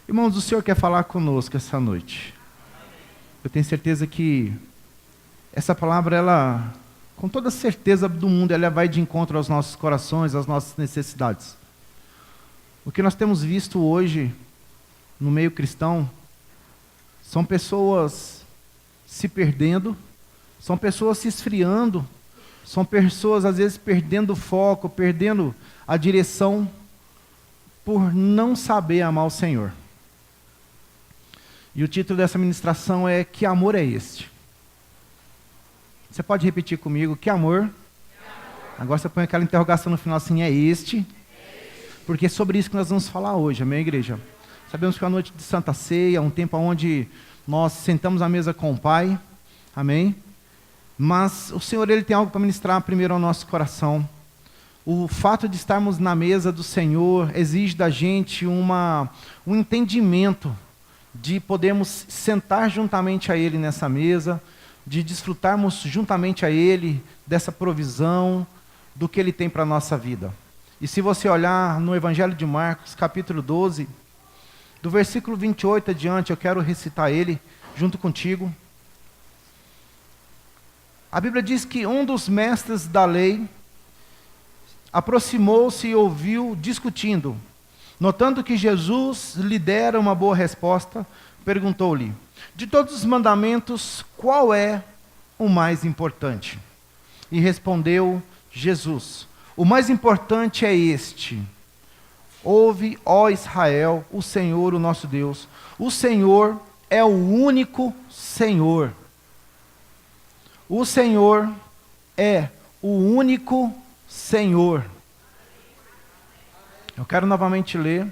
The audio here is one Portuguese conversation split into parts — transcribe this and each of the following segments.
Irmãos, o Senhor quer falar conosco essa noite. Eu tenho certeza que essa palavra, ela, com toda certeza do mundo, ela vai de encontro aos nossos corações, às nossas necessidades. O que nós temos visto hoje no meio cristão são pessoas se perdendo, são pessoas se esfriando, são pessoas às vezes perdendo o foco, perdendo a direção por não saber amar o Senhor. E o título dessa ministração é Que Amor é Este? Você pode repetir comigo, que amor? Agora você põe aquela interrogação no final assim, é este? Porque é sobre isso que nós vamos falar hoje, amém, igreja? Sabemos que é a noite de Santa Ceia, um tempo onde nós sentamos à mesa com o Pai, amém? Mas o Senhor, Ele tem algo para ministrar primeiro ao nosso coração. O fato de estarmos na mesa do Senhor exige da gente um entendimento de podermos sentar juntamente a Ele nessa mesa, de desfrutarmos juntamente a Ele dessa provisão, do que Ele tem para a nossa vida. E se você olhar no Evangelho de Marcos, capítulo 12, do versículo 28 adiante, eu quero recitar ele junto contigo. A Bíblia diz que um dos mestres da lei aproximou-se e ouviu discutindo. Notando que Jesus lhe dera uma boa resposta, perguntou-lhe: de todos os mandamentos, qual é o mais importante? E respondeu Jesus: o mais importante é este: ouve, ó Israel, o Senhor, o nosso Deus. O Senhor é o único Senhor. O Senhor é o único Senhor. Eu quero novamente ler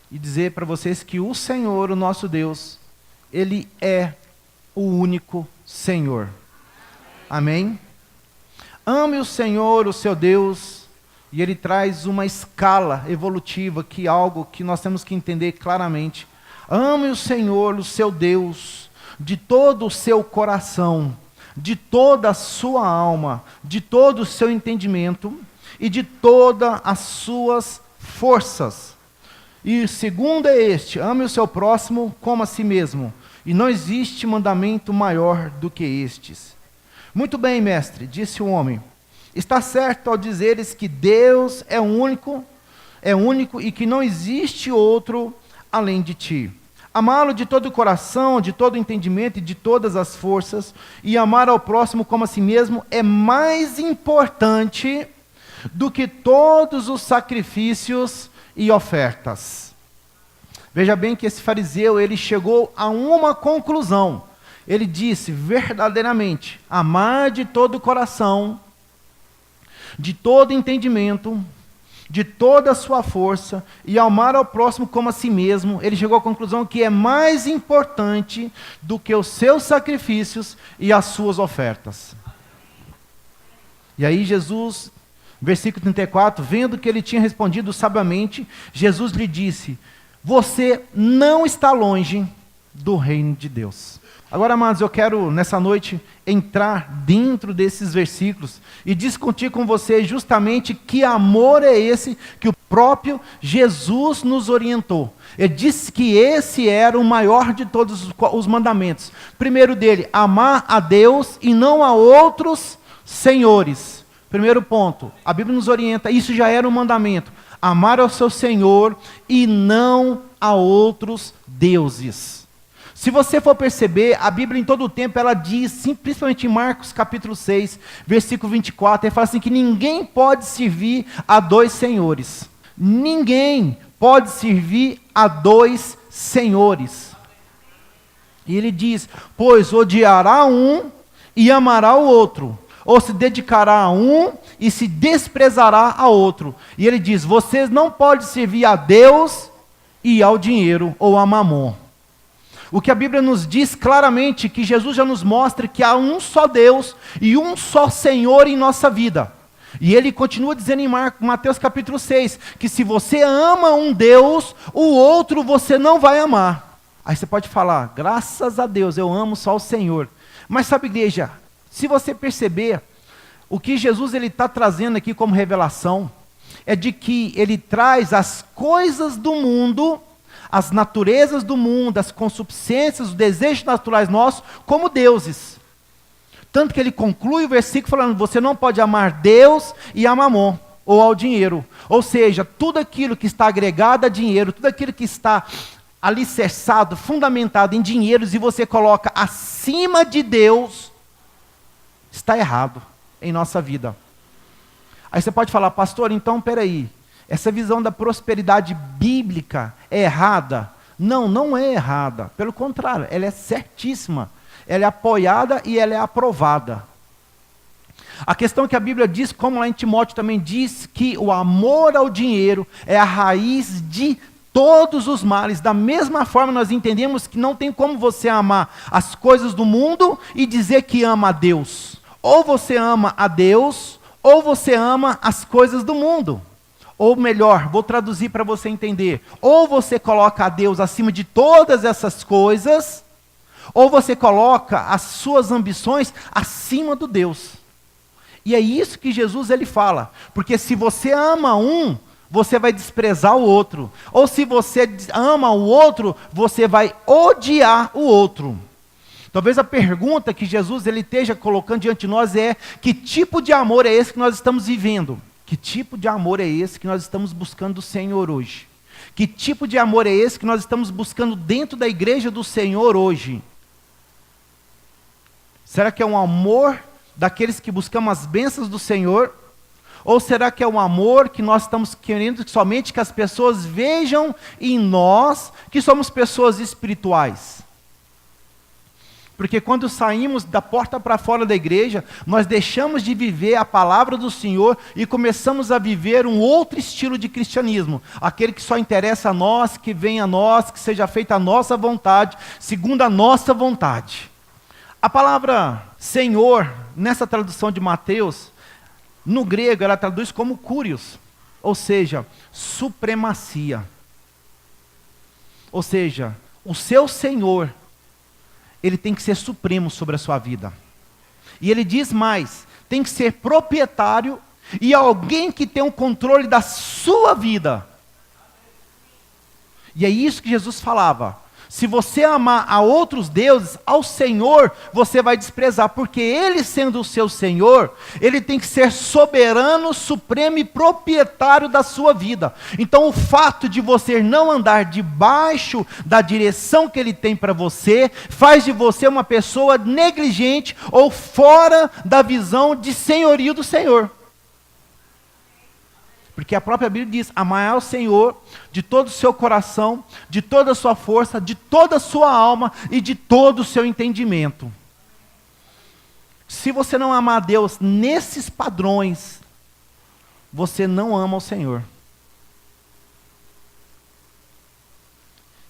e dizer para vocês que o Senhor, o nosso Deus, Ele é o único Senhor. Amém? Ame o Senhor, o seu Deus, e Ele traz uma escala evolutiva, que é algo que nós temos que entender claramente. Ame o Senhor, o seu Deus, de todo o seu coração, de toda a sua alma, de todo o seu entendimento e de todas as suas forças. E segundo é este: ame o seu próximo como a si mesmo. E não existe mandamento maior do que estes. Muito bem, mestre, disse o homem. Está certo ao dizeres que Deus é único e que não existe outro além de ti. Amá-lo de todo o coração, de todo o entendimento e de todas as forças, e amar ao próximo como a si mesmo é mais importante do que todos os sacrifícios e ofertas. Veja bem que esse fariseu, ele chegou a uma conclusão. Ele disse verdadeiramente: amar de todo o coração, de todo entendimento, de toda a sua força, e amar ao próximo como a si mesmo. Ele chegou à conclusão que é mais importante do que os seus sacrifícios e as suas ofertas. E aí Jesus, versículo 34, vendo que ele tinha respondido sabiamente, Jesus lhe disse: você não está longe do reino de Deus. Agora, amados, eu quero nessa noite entrar dentro desses versículos e discutir com você justamente que amor é esse que o próprio Jesus nos orientou. Ele disse que esse era o maior de todos os mandamentos. Primeiro dele, amar a Deus e não a outros senhores. Primeiro ponto, a Bíblia nos orienta, isso já era um mandamento. Amar ao seu Senhor e não a outros deuses. Se você for perceber, a Bíblia em todo o tempo, ela diz, sim, principalmente em Marcos capítulo 6, versículo 24, ele fala assim que ninguém pode servir a dois senhores. Ninguém pode servir a dois senhores. E ele diz: pois odiará um e amará o outro, ou se dedicará a um e se desprezará a outro. E ele diz: vocês não podem servir a Deus e ao dinheiro ou a mamon. O que a Bíblia nos diz claramente, que Jesus já nos mostra que há um só Deus e um só Senhor em nossa vida. E ele continua dizendo em Mateus capítulo 6, que se você ama um Deus, o outro você não vai amar. Aí você pode falar: graças a Deus, eu amo só o Senhor. Mas sabe, igreja, se você perceber, o que Jesus está trazendo aqui como revelação, é de que ele traz as coisas do mundo as naturezas do mundo, as concupiscências, os desejos naturais nossos, como deuses. Tanto que ele conclui o versículo falando, você não pode amar Deus e a Mamon, ou ao dinheiro. Ou seja, tudo aquilo que está agregado a dinheiro, tudo aquilo que está alicerçado, fundamentado em dinheiros, e você coloca acima de Deus, está errado em nossa vida. Aí você pode falar, pastor, então peraí, essa visão da prosperidade bíblica é errada? Não, não é errada. Pelo contrário, ela é certíssima. Ela é apoiada e ela é aprovada. A questão é que a Bíblia diz, como lá em Timóteo também diz, que o amor ao dinheiro é a raiz de todos os males. Da mesma forma, nós entendemos que não tem como você amar as coisas do mundo e dizer que ama a Deus. Ou você ama a Deus, ou você ama as coisas do mundo. Ou melhor, vou traduzir para você entender. Ou você coloca a Deus acima de todas essas coisas, ou você coloca as suas ambições acima do Deus. E é isso que Jesus ele fala. Porque se você ama um, você vai desprezar o outro. Ou se você ama o outro, você vai odiar o outro. Talvez a pergunta que Jesus ele esteja colocando diante de nós é: que tipo de amor é esse que nós estamos vivendo? Que tipo de amor é esse que nós estamos buscando do Senhor hoje? Que tipo de amor é esse que nós estamos buscando dentro da igreja do Senhor hoje? Será que é um amor daqueles que buscamos as bênçãos do Senhor? Ou será que é um amor que nós estamos querendo somente que as pessoas vejam em nós que somos pessoas espirituais? Porque quando saímos da porta para fora da igreja, nós deixamos de viver a palavra do Senhor e começamos a viver um outro estilo de cristianismo. Aquele que só interessa a nós, que venha a nós, que seja feita a nossa vontade, segundo a nossa vontade. A palavra Senhor, nessa tradução de Mateus, no grego ela traduz como Kyrios, ou seja, supremacia. Ou seja, o seu Senhor, ele tem que ser supremo sobre a sua vida. E ele diz mais, tem que ser proprietário e alguém que tem o controle da sua vida. E é isso que Jesus falava. Se você amar a outros deuses, ao Senhor, você vai desprezar. Porque Ele sendo o seu Senhor, Ele tem que ser soberano, supremo e proprietário da sua vida. Então o fato de você não andar debaixo da direção que Ele tem para você, faz de você uma pessoa negligente ou fora da visão de senhorio do Senhor. Porque a própria Bíblia diz, amar ao Senhor de todo o seu coração, de toda a sua força, de toda a sua alma e de todo o seu entendimento. Se você não amar a Deus nesses padrões, você não ama o Senhor.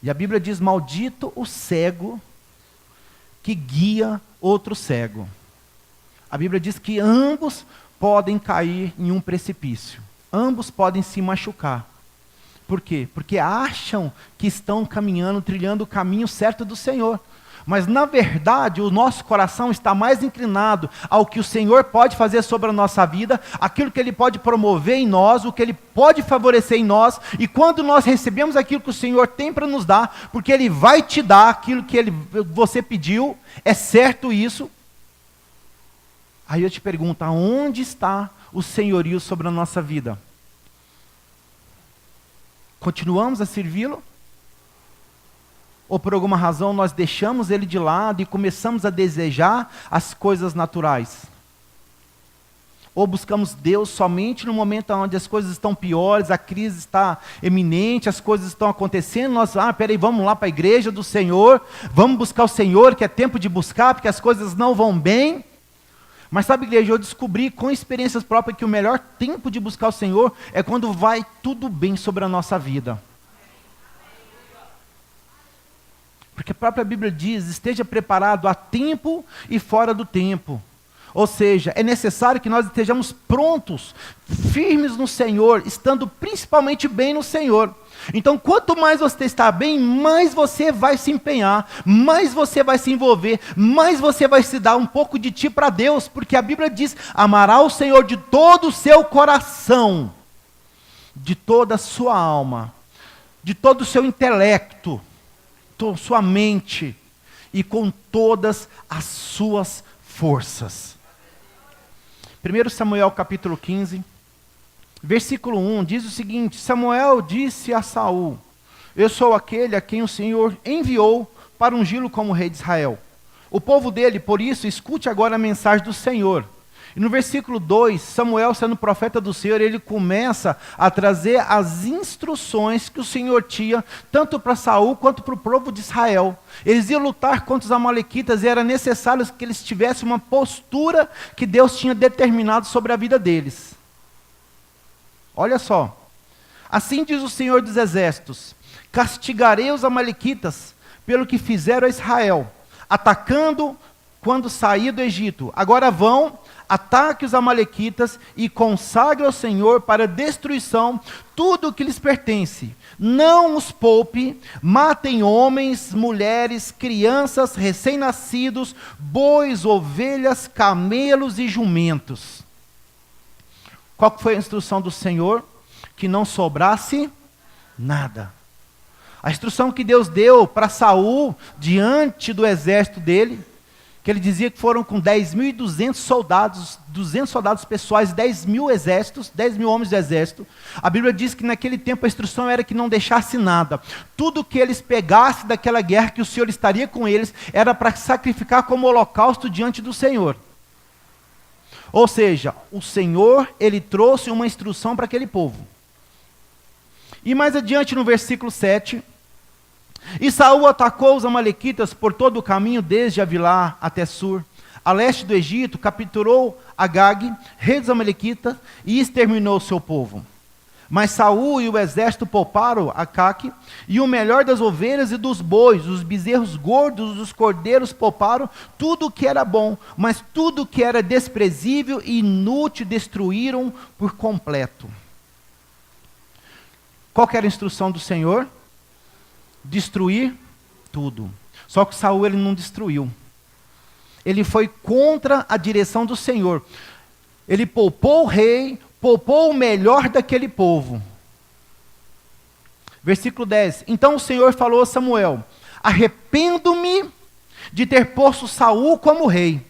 E a Bíblia diz, maldito o cego que guia outro cego. A Bíblia diz que ambos podem cair em um precipício. Ambos podem se machucar. Por quê? Porque acham que estão caminhando, trilhando o caminho certo do Senhor. Mas na verdade o nosso coração está mais inclinado ao que o Senhor pode fazer sobre a nossa vida, aquilo que Ele pode promover em nós, o que Ele pode favorecer em nós. E quando nós recebemos aquilo que o Senhor tem para nos dar, porque Ele vai te dar aquilo que você pediu, é certo isso. Aí eu te pergunto, aonde está o senhorio sobre a nossa vida? Continuamos a servi-lo? Ou por alguma razão nós deixamos ele de lado e começamos a desejar as coisas naturais? Ou buscamos Deus somente no momento onde as coisas estão piores, a crise está eminente, as coisas estão acontecendo, nós, peraí, vamos lá para a igreja do Senhor, vamos buscar o Senhor, que é tempo de buscar, porque as coisas não vão bem. Mas sabe, igreja, eu descobri com experiências próprias que o melhor tempo de buscar o Senhor é quando vai tudo bem sobre a nossa vida. Porque a própria Bíblia diz, esteja preparado a tempo e fora do tempo. Ou seja, é necessário que nós estejamos prontos, firmes no Senhor, estando principalmente bem no Senhor. Então, quanto mais você está bem, mais você vai se empenhar, mais você vai se envolver, mais você vai se dar um pouco de ti para Deus, porque a Bíblia diz, amará o Senhor de todo o seu coração, de toda a sua alma, de todo o seu intelecto, sua mente e com todas as suas forças. 1 Samuel capítulo 15, versículo 1, diz o seguinte: Samuel disse a Saul: eu sou aquele a quem o Senhor enviou para ungí-lo como rei de Israel. O povo dele, por isso, escute agora a mensagem do Senhor. E no versículo 2, Samuel, sendo profeta do Senhor, ele começa a trazer as instruções que o Senhor tinha, tanto para Saul quanto para o povo de Israel. Eles iam lutar contra os amalequitas e era necessário que eles tivessem uma postura que Deus tinha determinado sobre a vida deles. Olha só. Assim diz o Senhor dos Exércitos: castigarei os amalequitas pelo que fizeram a Israel, atacando quando saí do Egito. Agora vão, ataque os amalequitas e consagre ao Senhor para destruição tudo o que lhes pertence. Não os poupe, matem homens, mulheres, crianças, recém-nascidos, bois, ovelhas, camelos e jumentos. Qual foi a instrução do Senhor? Que não sobrasse nada. A instrução que Deus deu para Saul diante do exército dele, que ele dizia que foram com 10.200 soldados, 200 soldados pessoais, 10.000 exércitos, 10.000 homens do exército. A Bíblia diz que naquele tempo a instrução era que não deixasse nada. Tudo que eles pegassem daquela guerra, que o Senhor estaria com eles, era para sacrificar como holocausto diante do Senhor. Ou seja, o Senhor, ele trouxe uma instrução para aquele povo. E mais adiante no versículo 7, e Saul atacou os amalequitas por todo o caminho, desde Avilá até Sur, a leste do Egito, capturou Agag, rei dos amalequitas, e exterminou o seu povo. Mas Saul e o exército pouparam Acaque, e o melhor das ovelhas e dos bois, os bezerros gordos dos cordeiros pouparam, tudo o que era bom, mas tudo o que era desprezível e inútil destruíram por completo. Qual que era a instrução do Senhor? Destruir tudo. Só que Saul, ele não destruiu. Ele foi contra a direção do Senhor. Ele poupou o rei, poupou o melhor daquele povo. Versículo 10. Então o Senhor falou a Samuel: arrependo-me de ter posto Saul como rei,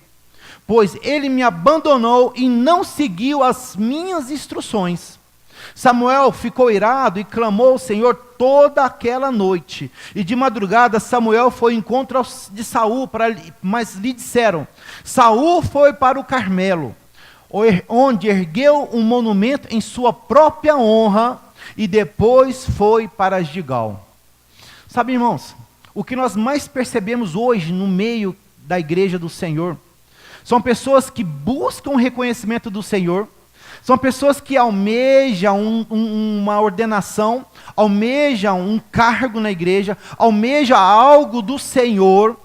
pois ele me abandonou e não seguiu as minhas instruções. Samuel ficou irado e clamou ao Senhor toda aquela noite. E de madrugada Samuel foi ao encontro de Saul, mas lhe disseram: Saul foi para o Carmelo, onde ergueu um monumento em sua própria honra, e depois foi para Gigal. Sabe, irmãos, o que nós mais percebemos hoje no meio da igreja do Senhor, são pessoas que buscam o reconhecimento do Senhor, são pessoas que almejam uma ordenação, almejam um cargo na igreja, almejam algo do Senhor.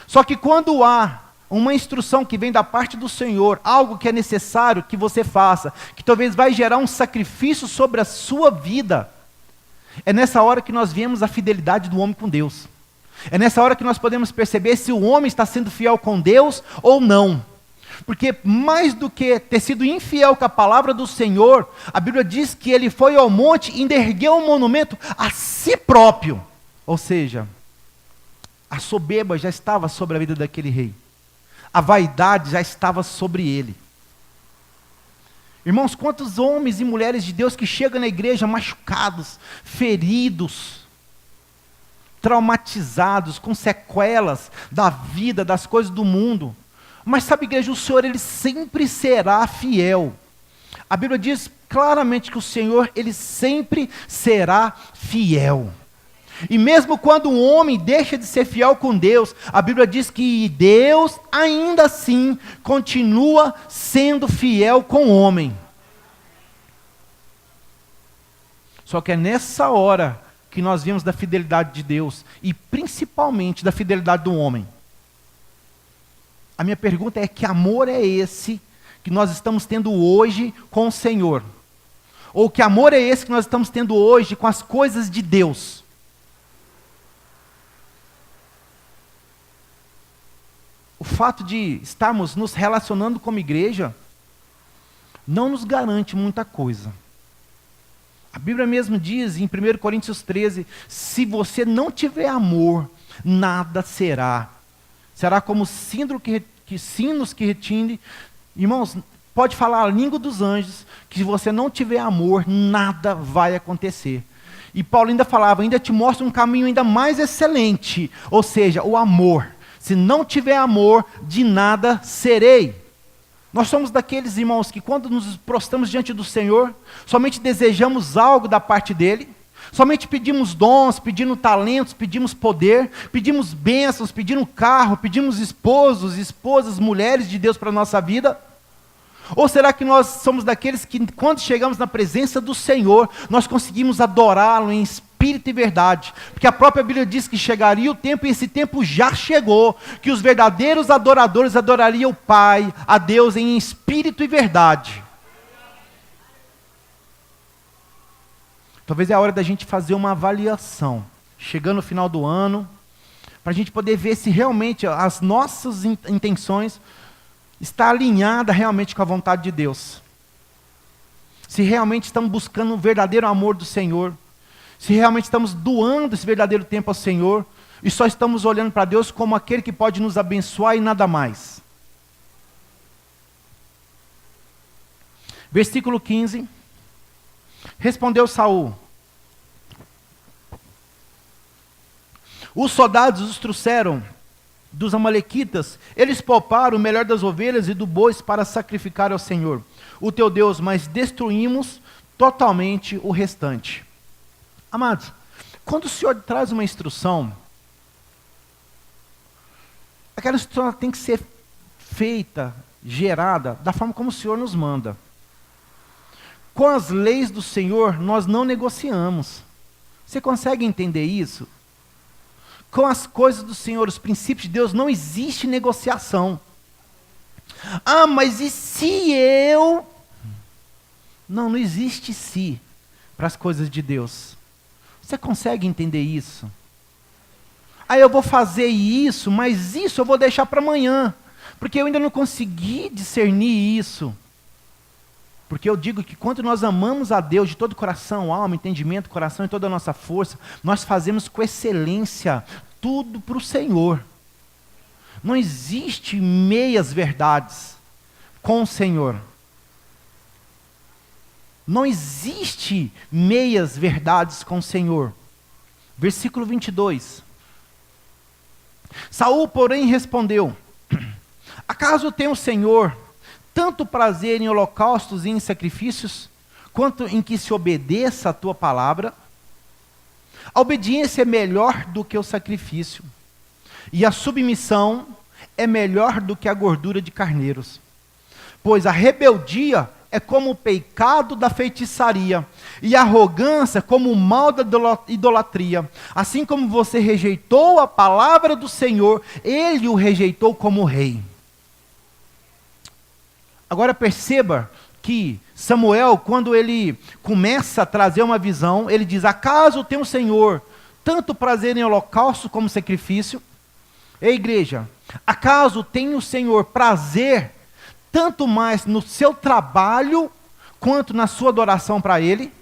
Só que quando há uma instrução que vem da parte do Senhor, algo que é necessário que você faça, que talvez vai gerar um sacrifício sobre a sua vida, é nessa hora que nós vemos a fidelidade do homem com Deus. É nessa hora que nós podemos perceber se o homem está sendo fiel com Deus ou não. Porque mais do que ter sido infiel com a palavra do Senhor, a Bíblia diz que ele foi ao monte e ergueu um monumento a si próprio. Ou seja, a soberba já estava sobre a vida daquele rei. A vaidade já estava sobre ele. Irmãos, quantos homens e mulheres de Deus que chegam na igreja machucados, feridos, traumatizados, com sequelas da vida, das coisas do mundo. Mas sabe, igreja, o Senhor, ele sempre será fiel. A Bíblia diz claramente que o Senhor, ele sempre será fiel. E mesmo quando um homem deixa de ser fiel com Deus, a Bíblia diz que Deus, ainda assim, continua sendo fiel com o homem. Só que é nessa hora que nós vemos da fidelidade de Deus, e principalmente da fidelidade do homem. A minha pergunta é: que amor é esse que nós estamos tendo hoje com o Senhor? Ou que amor é esse que nós estamos tendo hoje com as coisas de Deus? O fato de estarmos nos relacionando como igreja não nos garante muita coisa. A Bíblia mesmo diz em 1 Coríntios 13, se você não tiver amor, nada será. Será como sinos que retinem. Irmãos, pode falar a língua dos anjos, que se você não tiver amor, nada vai acontecer. E Paulo ainda falava, ainda te mostra um caminho ainda mais excelente, ou seja, o amor. Se não tiver amor, de nada serei. Nós somos daqueles irmãos que quando nos prostramos diante do Senhor, somente desejamos algo da parte dEle, somente pedimos dons, pedimos talentos, pedimos poder, pedimos bênçãos, pedimos carro, pedimos esposos, esposas, mulheres de Deus para a nossa vida? Ou será que nós somos daqueles que quando chegamos na presença do Senhor, nós conseguimos adorá-lo em espírito e verdade? Porque a própria Bíblia diz que chegaria o tempo, e esse tempo já chegou, que os verdadeiros adoradores adorariam o Pai, a Deus em espírito e verdade. Talvez é a hora da gente fazer uma avaliação, chegando no final do ano, para a gente poder ver se realmente as nossas intenções está alinhada realmente com a vontade de Deus. Se realmente estamos buscando o verdadeiro amor do Senhor. Se realmente estamos doando esse verdadeiro tempo ao Senhor. E só estamos olhando para Deus como aquele que pode nos abençoar e nada mais. Versículo 15. Respondeu Saul: os soldados os trouxeram dos amalequitas, eles pouparam o melhor das ovelhas e do bois para sacrificar ao Senhor, o teu Deus, mas destruímos totalmente o restante. Amados, quando o Senhor traz uma instrução, aquela instrução tem que ser feita, gerada, da forma como o Senhor nos manda. Com as leis do Senhor, nós não negociamos. Você consegue entender isso? Com as coisas do Senhor, os princípios de Deus, não existe negociação. Ah, mas e se eu... Não existe se para as coisas de Deus. Você consegue entender isso? Ah, eu vou fazer isso, mas isso eu vou deixar para amanhã, porque eu ainda não consegui discernir isso. Porque eu digo que quando nós amamos a Deus de todo o coração, alma, entendimento, coração e toda a nossa força, nós fazemos com excelência tudo para o Senhor. Não existe meias verdades com o Senhor. Não existe meias verdades com o Senhor. Versículo 22. Saul, porém, respondeu: acaso tem o Senhor tanto prazer em holocaustos e em sacrifícios, quanto em que se obedeça a tua palavra? A obediência é melhor do que o sacrifício, e a submissão é melhor do que a gordura de carneiros. Pois a rebeldia é como o pecado da feitiçaria, e a arrogância como o mal da idolatria. Assim como você rejeitou a palavra do Senhor, ele o rejeitou como rei. Agora perceba que Samuel, quando ele começa a trazer uma visão, ele diz: acaso tem o Senhor tanto prazer em holocausto como sacrifício? Ei, igreja, acaso tem o Senhor prazer tanto mais no seu trabalho, quanto na sua adoração para Ele?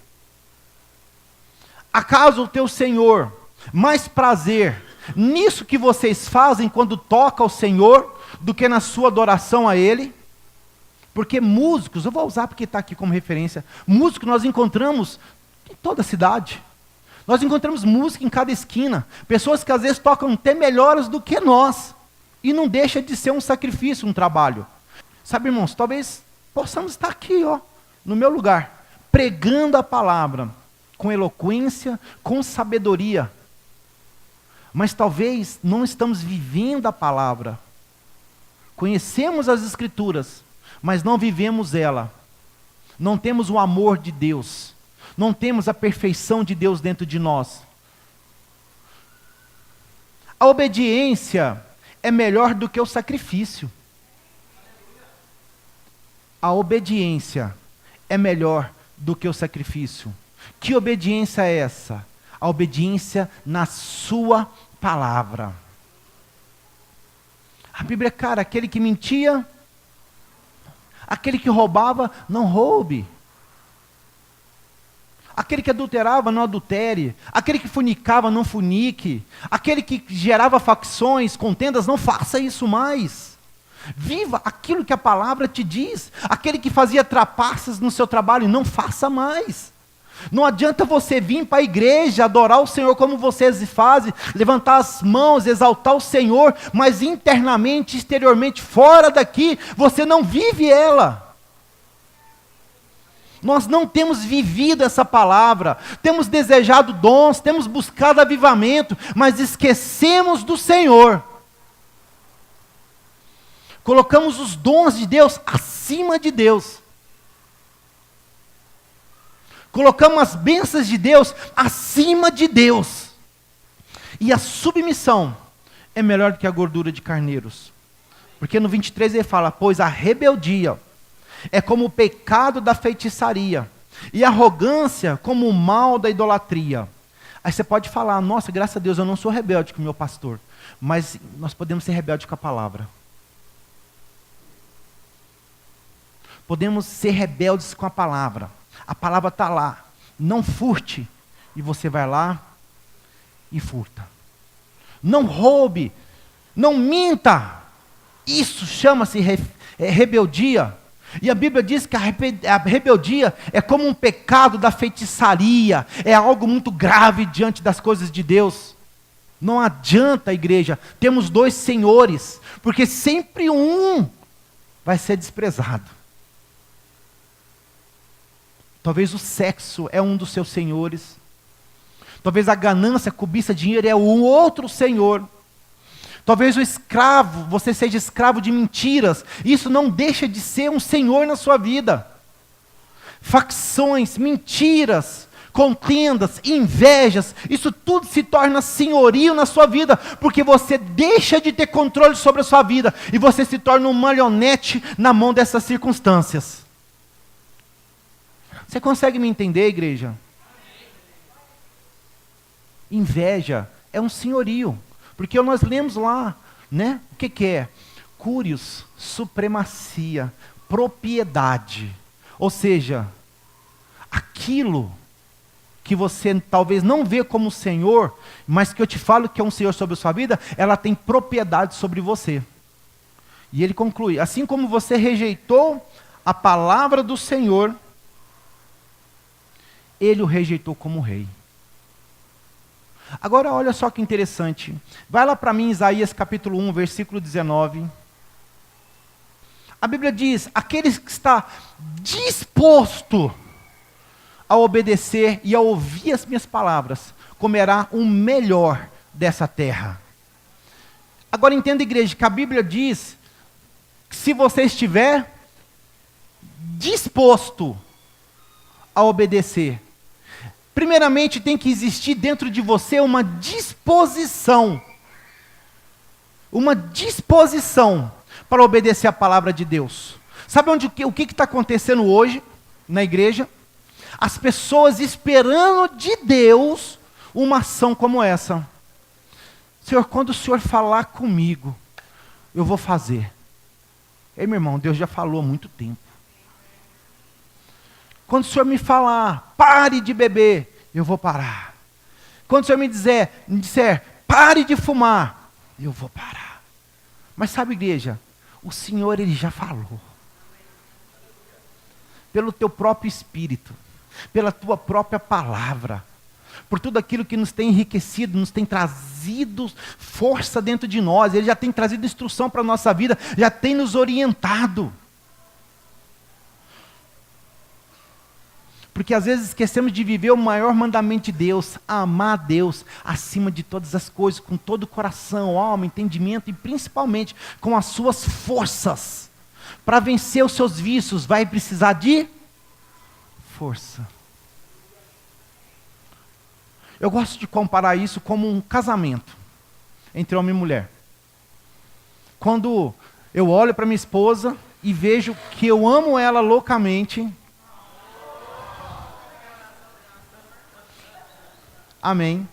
Acaso tem o Senhor mais prazer nisso que vocês fazem quando toca ao Senhor, do que na sua adoração a Ele? Porque músicos, eu vou usar porque está aqui como referência, músicos nós encontramos em toda a cidade. Nós encontramos música em cada esquina. Pessoas que às vezes tocam até melhores do que nós. E não deixa de ser um sacrifício, um trabalho. Sabe, irmãos, talvez possamos estar aqui, no meu lugar, pregando a palavra, com eloquência, com sabedoria. Mas talvez não estamos vivendo a palavra. Conhecemos as Escrituras, mas não vivemos ela. Não temos o amor de Deus. Não temos a perfeição de Deus dentro de nós. A obediência é melhor do que o sacrifício. A obediência é melhor do que o sacrifício. Que obediência é essa? A obediência na sua palavra. A Bíblia, cara, aquele que mentia, aquele que roubava, não roube. Aquele que adulterava, não adultere. Aquele que fornicava, não fornique. Aquele que gerava facções, contendas, não faça isso mais. Viva aquilo que a palavra te diz. Aquele que fazia trapaças no seu trabalho, não faça mais. Não adianta você vir para a igreja, adorar o Senhor como vocês fazem, levantar as mãos, exaltar o Senhor, mas internamente, exteriormente, fora daqui, você não vive ela. Nós não temos vivido essa palavra, temos desejado dons, temos buscado avivamento, mas esquecemos do Senhor. Colocamos os dons de Deus acima de Deus. Colocamos as bênçãos de Deus acima de Deus. E a submissão é melhor do que a gordura de carneiros. Porque no 23 ele fala, pois a rebeldia é como o pecado da feitiçaria, e a arrogância como o mal da idolatria. Aí você pode falar, nossa, graças a Deus eu não sou rebelde com o meu pastor, mas nós podemos ser rebeldes com a palavra. Podemos ser rebeldes com a palavra está lá, não furte, e você vai lá e furta. Não roube, não minta, isso chama-se rebeldia. E a Bíblia diz que a rebeldia é como um pecado da feitiçaria, é algo muito grave diante das coisas de Deus. Não adianta, igreja, temos dois senhores, porque sempre um vai ser desprezado. Talvez o sexo é um dos seus senhores, talvez a ganância, a cobiça, dinheiro é um outro senhor. Talvez o escravo, você seja escravo de mentiras, isso não deixa de ser um senhor na sua vida. Facções, mentiras, contendas, invejas, isso tudo se torna senhorio na sua vida, porque você deixa de ter controle sobre a sua vida, e você se torna um marionete na mão dessas circunstâncias. Você consegue me entender, igreja? Inveja é um senhorio. Porque nós lemos lá, né? O que é? Curios, supremacia, propriedade. Ou seja, aquilo que você talvez não vê como Senhor, mas que eu te falo que é um Senhor sobre a sua vida, ela tem propriedade sobre você. E ele conclui, assim como você rejeitou a palavra do Senhor, ele o rejeitou como rei. Agora olha só que interessante. Vai lá para mim Isaías capítulo 1, versículo 19. A Bíblia diz, aquele que está disposto a obedecer e a ouvir as minhas palavras, comerá o melhor dessa terra. Agora entenda, igreja, que a Bíblia diz que se você estiver disposto a obedecer, primeiramente tem que existir dentro de você uma disposição para obedecer a palavra de Deus. Sabe o que está acontecendo hoje na igreja? As pessoas esperando de Deus uma ação como essa. Senhor, quando o Senhor falar comigo, eu vou fazer. Ei, meu irmão, Deus já falou há muito tempo. Quando o Senhor me falar, pare de beber, eu vou parar. Quando o Senhor me disser, pare de fumar, eu vou parar. Mas sabe, igreja, o Senhor, Ele já falou. Pelo teu próprio Espírito, pela tua própria palavra, por tudo aquilo que nos tem enriquecido, nos tem trazido força dentro de nós, Ele já tem trazido instrução para a nossa vida, já tem nos orientado. Porque às vezes esquecemos de viver o maior mandamento de Deus, amar a Deus acima de todas as coisas, com todo o coração, alma, entendimento e principalmente com as suas forças. Para vencer os seus vícios, vai precisar de força. Eu gosto de comparar isso como um casamento entre homem e mulher. Quando eu olho para minha esposa e vejo que eu amo ela loucamente, amém.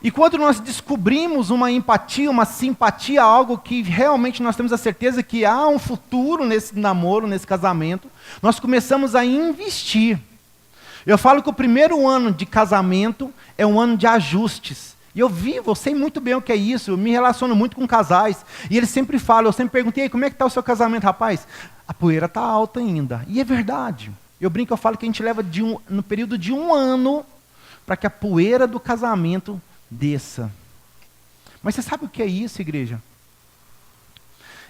E quando nós descobrimos uma empatia, uma simpatia, algo que realmente nós temos a certeza que há um futuro nesse namoro, nesse casamento, nós começamos a investir. Eu falo que o primeiro ano de casamento é um ano de ajustes. E eu vivo, eu sei muito bem o que é isso, eu me relaciono muito com casais. E eles sempre falam, eu sempre perguntei, como é que está o seu casamento, rapaz? A poeira está alta ainda. E é verdade. Eu brinco, eu falo que a gente leva no período de um ano para que a poeira do casamento desça. Mas você sabe o que é isso, igreja?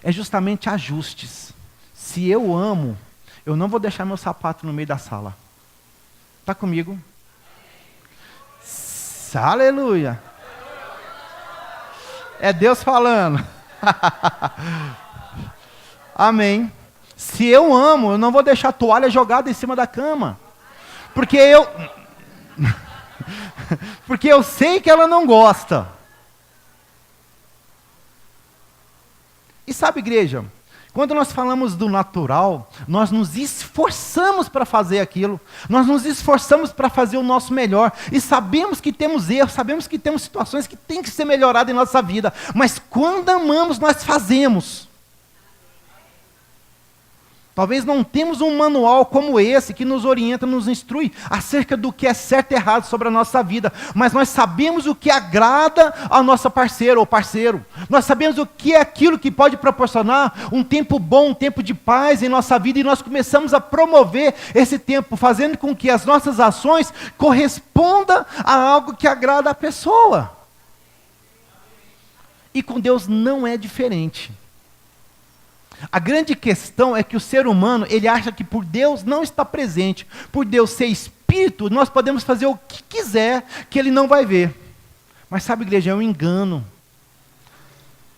É justamente ajustes. Se eu amo, eu não vou deixar meu sapato no meio da sala. Está comigo? Aleluia! É Deus falando. Amém. Se eu amo, eu não vou deixar a toalha jogada em cima da cama. Porque eu sei que ela não gosta. E sabe, igreja, quando nós falamos do natural, nós nos esforçamos para fazer aquilo, nós nos esforçamos para fazer o nosso melhor, e sabemos que temos erros, sabemos que temos situações que têm que ser melhoradas em nossa vida, mas quando amamos, nós fazemos. Talvez não temos um manual como esse que nos orienta, nos instrui acerca do que é certo e errado sobre a nossa vida, mas nós sabemos o que agrada ao nosso parceiro ou parceiro. Nós sabemos o que é aquilo que pode proporcionar um tempo bom, um tempo de paz em nossa vida, e nós começamos a promover esse tempo, fazendo com que as nossas ações correspondam a algo que agrada a pessoa. E com Deus não é diferente. A grande questão é que o ser humano, ele acha que por Deus não está presente, por Deus ser espírito, nós podemos fazer o que quiser, que ele não vai ver. Mas sabe, igreja, é um engano.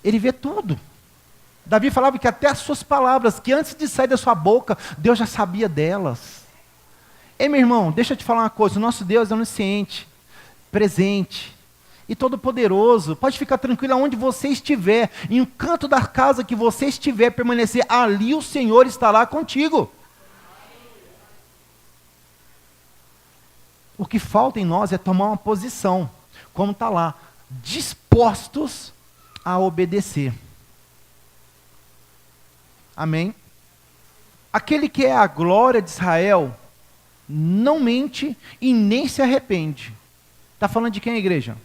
Ele vê tudo. Davi falava que até as suas palavras, que antes de sair da sua boca, Deus já sabia delas. Ei, meu irmão, deixa eu te falar uma coisa, o nosso Deus é onisciente, presente e todo-poderoso. Pode ficar tranquilo aonde você estiver, em um canto da casa que você estiver, permanecer ali, o Senhor estará contigo. O que falta em nós é tomar uma posição, como está lá, dispostos a obedecer. Amém? Aquele que é a glória de Israel não mente e nem se arrepende. Está falando de quem, igreja?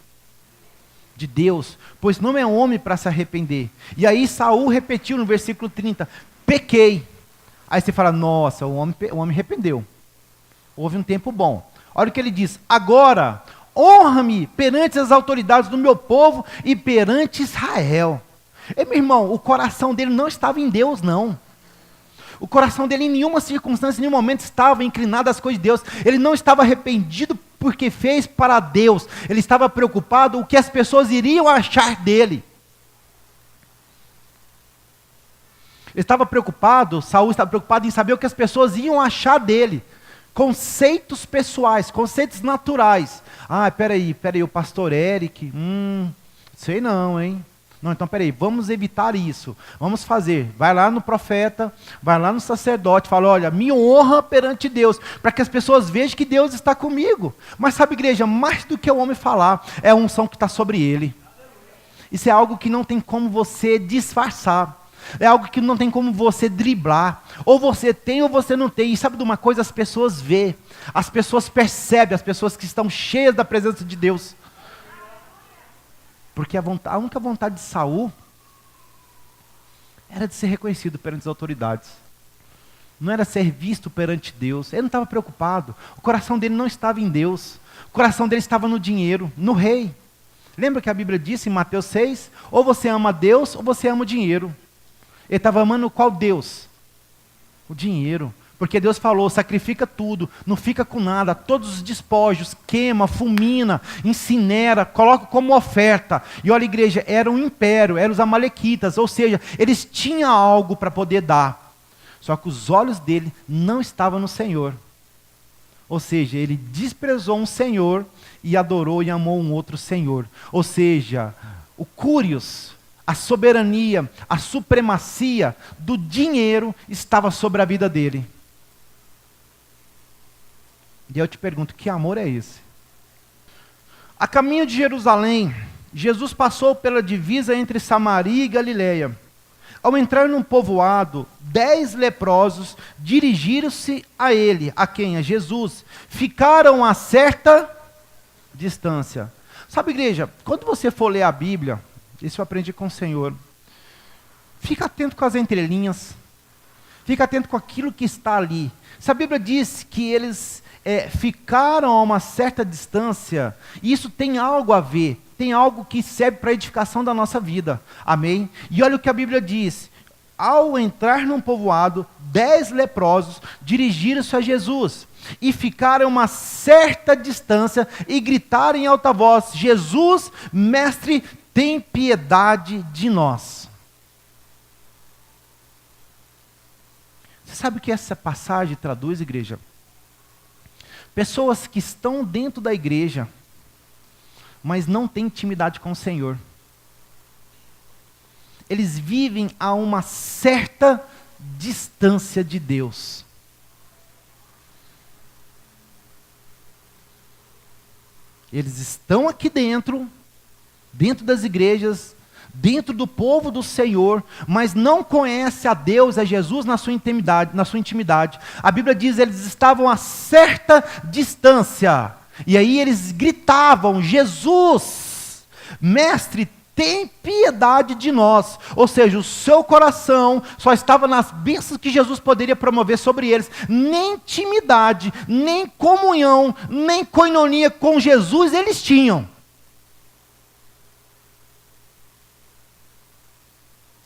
De Deus, pois não é homem para se arrepender. E aí Saul repetiu no versículo 30, pequei. Aí você fala, nossa, o homem arrependeu. Houve um tempo bom. Olha o que ele diz, agora honra-me perante as autoridades do meu povo e perante Israel. E, meu irmão, o coração dele não estava em Deus, não. O coração dele em nenhuma circunstância, em nenhum momento estava inclinado às coisas de Deus. Ele não estava arrependido porque fez para Deus. Ele estava preocupado o que as pessoas iriam achar dele. Ele estava preocupado, Saul estava preocupado em saber o que as pessoas iam achar dele. Conceitos pessoais, conceitos naturais. Ah, peraí, o pastor Eric, sei não, hein? Não, então peraí, vamos evitar isso. Vamos fazer, vai lá no profeta, vai lá no sacerdote, fala, olha, me honra perante Deus, para que as pessoas vejam que Deus está comigo. Mas sabe, igreja, mais do que o homem falar, é a unção que está sobre ele. Isso é algo que não tem como você disfarçar. É algo que não tem como você driblar. Ou você tem ou você não tem. E sabe de uma coisa? As pessoas vê, as pessoas percebem, as pessoas que estão cheias da presença de Deus. Porque a única vontade de Saul era de ser reconhecido perante as autoridades. Não era ser visto perante Deus. Ele não estava preocupado. O coração dele não estava em Deus. O coração dele estava no dinheiro, no rei. Lembra que a Bíblia disse em Mateus 6? Ou você ama Deus ou você ama o dinheiro. Ele estava amando qual Deus? O dinheiro. Porque Deus falou, sacrifica tudo, não fica com nada, todos os despojos, queima, fulmina, incinera, coloca como oferta. E olha, igreja, era um império, eram os amalequitas, ou seja, eles tinham algo para poder dar. Só que os olhos dele não estavam no Senhor. Ou seja, ele desprezou um Senhor e adorou e amou um outro Senhor. Ou seja, o Curios, a soberania, a supremacia do dinheiro estava sobre a vida dele. E eu te pergunto, que amor é esse? A caminho de Jerusalém, Jesus passou pela divisa entre Samaria e Galileia. Ao entrar num povoado, 10 leprosos dirigiram-se a ele. A quem? A Jesus. Ficaram a certa distância. Sabe, igreja, quando você for ler a Bíblia, isso eu aprendi com o Senhor, fica atento com as entrelinhas, fica atento com aquilo que está ali. Se a Bíblia diz que eles ficaram a uma certa distância, isso tem algo a ver, tem algo que serve para a edificação da nossa vida. Amém? E olha o que a Bíblia diz. Ao entrar num povoado, 10 leprosos dirigiram-se a Jesus e ficaram a uma certa distância e gritaram em alta voz: Jesus, mestre, tem piedade de nós. Você sabe o que essa passagem traduz, igreja? Pessoas que estão dentro da igreja, mas não têm intimidade com o Senhor. Eles vivem a uma certa distância de Deus. Eles estão aqui dentro das igrejas, dentro do povo do Senhor, mas não conhecem a Deus, a Jesus na sua intimidade. A Bíblia diz que eles estavam a certa distância. E aí eles gritavam: Jesus, mestre, tem piedade de nós. Ou seja, o seu coração só estava nas bênçãos que Jesus poderia promover sobre eles. Nem intimidade, nem comunhão, nem coinonia com Jesus eles tinham.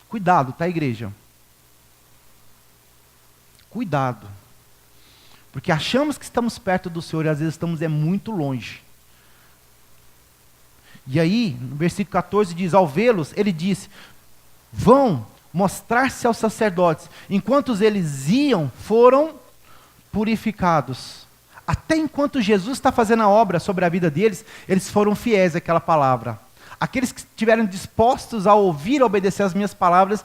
Cuidado, tá, igreja? Cuidado. Porque achamos que estamos perto do Senhor e às vezes estamos muito longe. E aí, no versículo 14 diz: ao vê-los, ele disse: vão mostrar-se aos sacerdotes. Enquanto eles iam, foram purificados. Até enquanto Jesus está fazendo a obra sobre a vida deles, eles foram fiéis àquela palavra. Aqueles que estiverem dispostos a ouvir e obedecer as minhas palavras,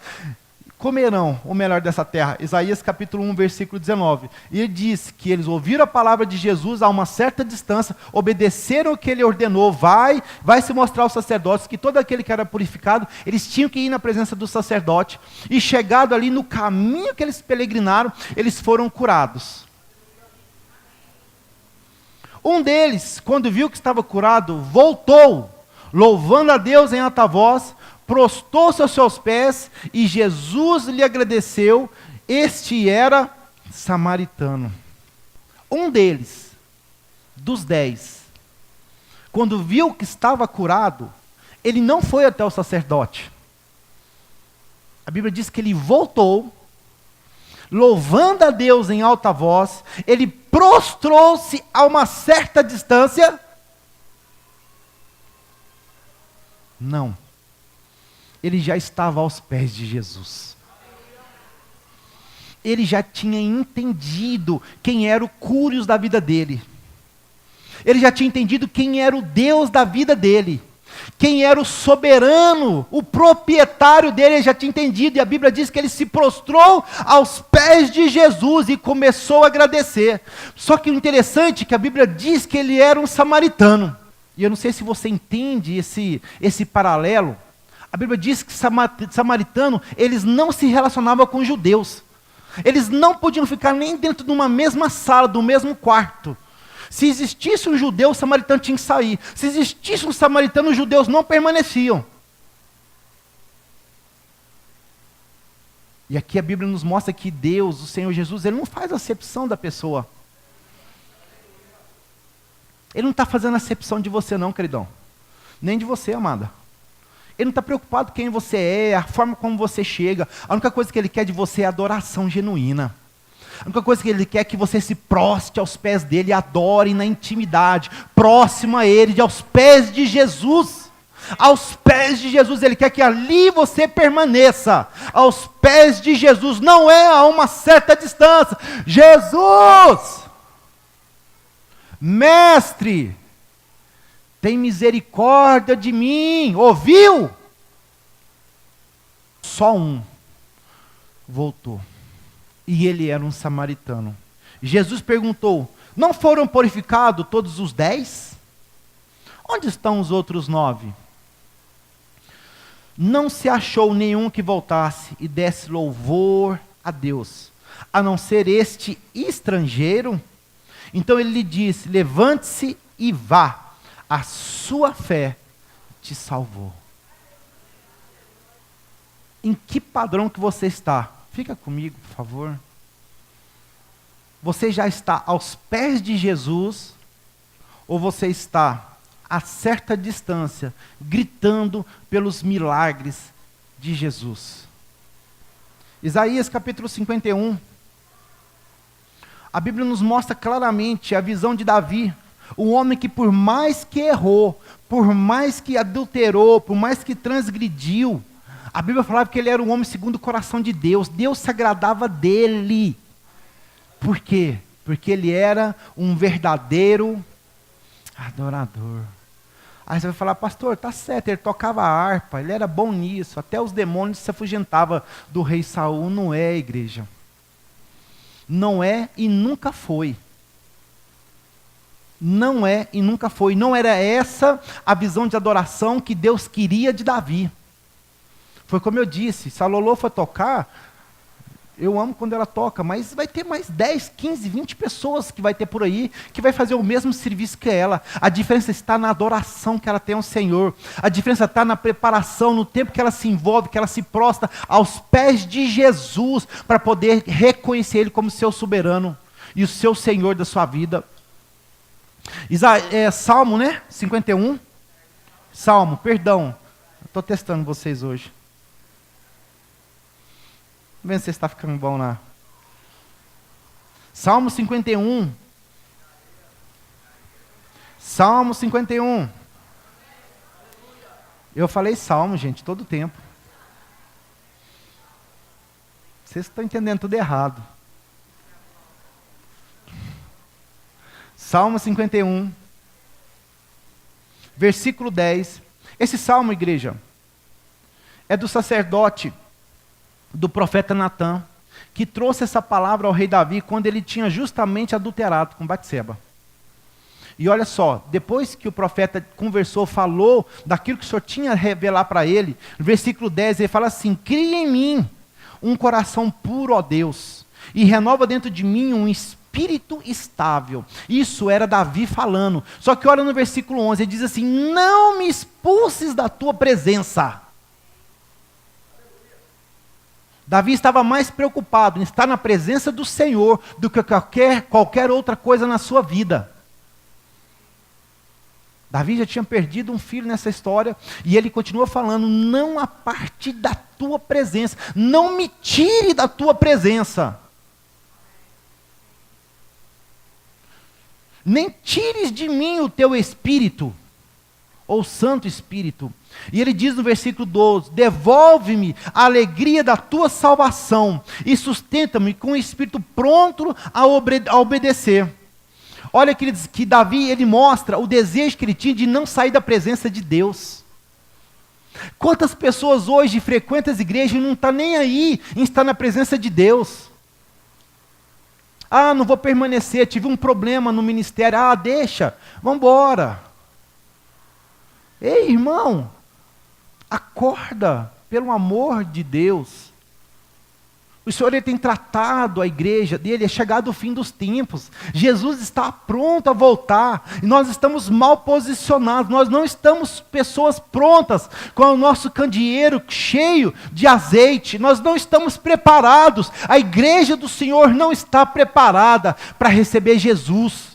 comerão o melhor dessa terra. Isaías capítulo 1, versículo 19. E ele diz que eles ouviram a palavra de Jesus a uma certa distância, obedeceram o que ele ordenou, vai se mostrar aos sacerdotes, que todo aquele que era purificado, eles tinham que ir na presença do sacerdote, e chegado ali no caminho que eles peregrinaram, eles foram curados. Um deles, quando viu que estava curado, voltou, louvando a Deus em alta voz, prostou-se aos seus pés, e Jesus lhe agradeceu. Este era samaritano. Um deles, dos 10, quando viu que estava curado, ele não foi até o sacerdote. A Bíblia diz que ele voltou, louvando a Deus em alta voz, ele prostrou-se a uma certa distância. Não. Ele já estava aos pés de Jesus. Ele já tinha entendido quem era o Curios da vida dele. Ele já tinha entendido quem era o Deus da vida dele. Quem era o soberano, o proprietário dele, ele já tinha entendido. E a Bíblia diz que ele se prostrou aos pés de Jesus e começou a agradecer. Só que o interessante é que a Bíblia diz que ele era um samaritano. E eu não sei se você entende esse paralelo. A Bíblia diz que samaritano, eles não se relacionavam com judeus. Eles não podiam ficar nem dentro de uma mesma sala, do mesmo quarto. Se existisse um judeu, o samaritano tinha que sair. Se existisse um samaritano, os judeus não permaneciam. E aqui a Bíblia nos mostra que Deus, o Senhor Jesus, Ele não faz acepção da pessoa. Ele não está fazendo acepção de você não, queridão. Nem de você, amada. Ele não está preocupado com quem você é, a forma como você chega. A única coisa que Ele quer de você é adoração genuína. A única coisa que Ele quer é que você se proste aos pés dEle e adore na intimidade, próximo a Ele, aos pés de Jesus. Aos pés de Jesus, Ele quer que ali você permaneça. Aos pés de Jesus, não é a uma certa distância. Jesus! Mestre, tem misericórdia de mim. Ouviu? Só um voltou. E ele era um samaritano. Jesus perguntou: não foram purificados todos os 10? Onde estão os outros 9? não se achou nenhum que voltasse e desse louvor a Deus, a não ser este estrangeiro. Então ele lhe disse: levante-se e vá, a sua fé te salvou. Em que padrão que você está? Fica comigo, por favor. Você já está aos pés de Jesus, ou você está a certa distância, gritando pelos milagres de Jesus? Isaías capítulo 51. A Bíblia nos mostra claramente a visão de Davi, o homem que por mais que errou, por mais que adulterou, por mais que transgrediu, a Bíblia falava que ele era um homem segundo o coração de Deus. Deus se agradava dele. Por quê? Porque ele era um verdadeiro adorador. Aí você vai falar: pastor, tá certo, ele tocava harpa, ele era bom nisso, até os demônios se afugentavam do rei Saul. Não é, igreja. Não é e nunca foi. Não é e nunca foi. Não era essa a visão de adoração que Deus queria de Davi. Foi como eu disse, se a Lolô for tocar, eu amo quando ela toca, mas vai ter mais 10, 15, 20 pessoas que vai ter por aí, que vai fazer o mesmo serviço que ela. A diferença está na adoração que ela tem ao Senhor. A diferença está na preparação, no tempo que ela se envolve, que ela se prostra aos pés de Jesus, para poder reconhecer Ele como seu soberano e o seu Senhor da sua vida. Salmo, né? 51. Salmo, perdão. Estou testando vocês hoje. Vendo se você está ficando bom lá. Salmo 51. Salmo 51. Eu falei salmo, gente, todo o tempo. Vocês estão entendendo tudo errado. Salmo 51. Versículo 10. Esse salmo, igreja, é do sacerdote, do profeta Natã, que trouxe essa palavra ao rei Davi quando ele tinha justamente adulterado com Batseba. E olha só, depois que o profeta conversou, falou daquilo que o Senhor tinha a revelar para ele, no versículo 10 ele fala assim: cria em mim um coração puro, ó Deus, e renova dentro de mim um espírito estável. Isso era Davi falando. Só que olha no versículo 11, ele diz assim: não me expulses da tua presença. Davi estava mais preocupado em estar na presença do Senhor do que qualquer outra coisa na sua vida. Davi já tinha perdido um filho nessa história, e ele continua falando: não aparte da tua presença, não me tire da tua presença. Nem tires de mim o teu Espírito, ou Santo Espírito. E ele diz no versículo 12: devolve-me a alegria da tua salvação, e sustenta-me com o espírito pronto a obedecer. Olha que Davi, ele mostra o desejo que ele tinha de não sair da presença de Deus. Quantas pessoas hoje frequentam as igrejas e não estão nem aí em estar na presença de Deus? Ah, não vou permanecer, tive um problema no ministério. Ah, deixa, vamos embora. Ei, irmão, acorda, pelo amor de Deus. O Senhor, ele tem tratado a igreja dele, é chegado o fim dos tempos. Jesus está pronto a voltar, e nós estamos mal posicionados, nós não estamos pessoas prontas, com o nosso candeeiro cheio de azeite, nós não estamos preparados, a igreja do Senhor não está preparada para receber Jesus.